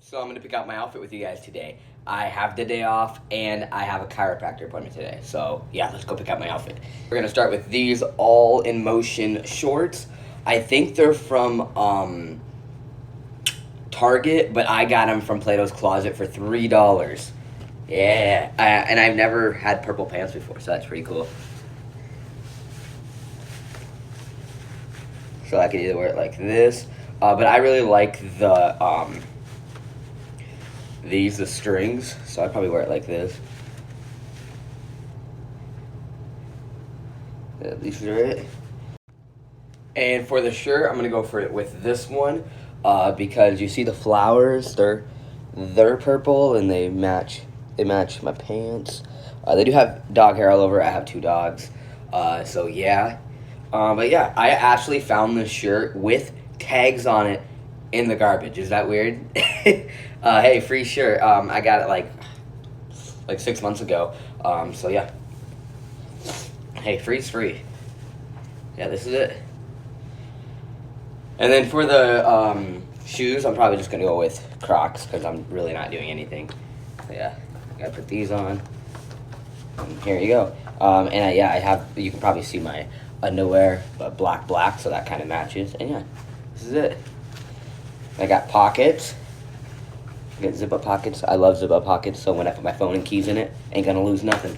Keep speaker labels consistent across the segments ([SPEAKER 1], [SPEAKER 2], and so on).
[SPEAKER 1] So I'm going to pick out my outfit with you guys today. I have the day off and I have a chiropractor appointment today. So yeah, let's go pick out my outfit. We're going to start with these All in Motion shorts. I think they're from Target, but I got them from Plato's Closet for $3. Yeah, and I've never had purple pants before, so that's pretty cool. So I could either wear it like this, but I really like the the strings, so I'd probably wear it like this. Yeah, these are it. And for the shirt, I'm gonna go for it with this one, because you see the flowers, they're purple and they match my pants. They do have dog hair all over. I have 2 dogs, so yeah. But yeah, I actually found this shirt with tags on it in the garbage. Is that weird? Hey, free shirt. I got it like 6 months ago. So yeah. Hey, free's free. Yeah, this is it. And then for the shoes, I'm probably just gonna go with Crocs because I'm really not doing anything. So yeah, gotta put these on. And here you go. And yeah, I have. You can probably see my underwear, but black, so that kind of matches. And yeah, this is it. I got pockets. I got zip-up pockets. I love zip-up pockets, so when I put my phone and keys in it, ain't gonna lose nothing.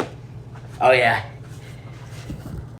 [SPEAKER 1] Oh yeah.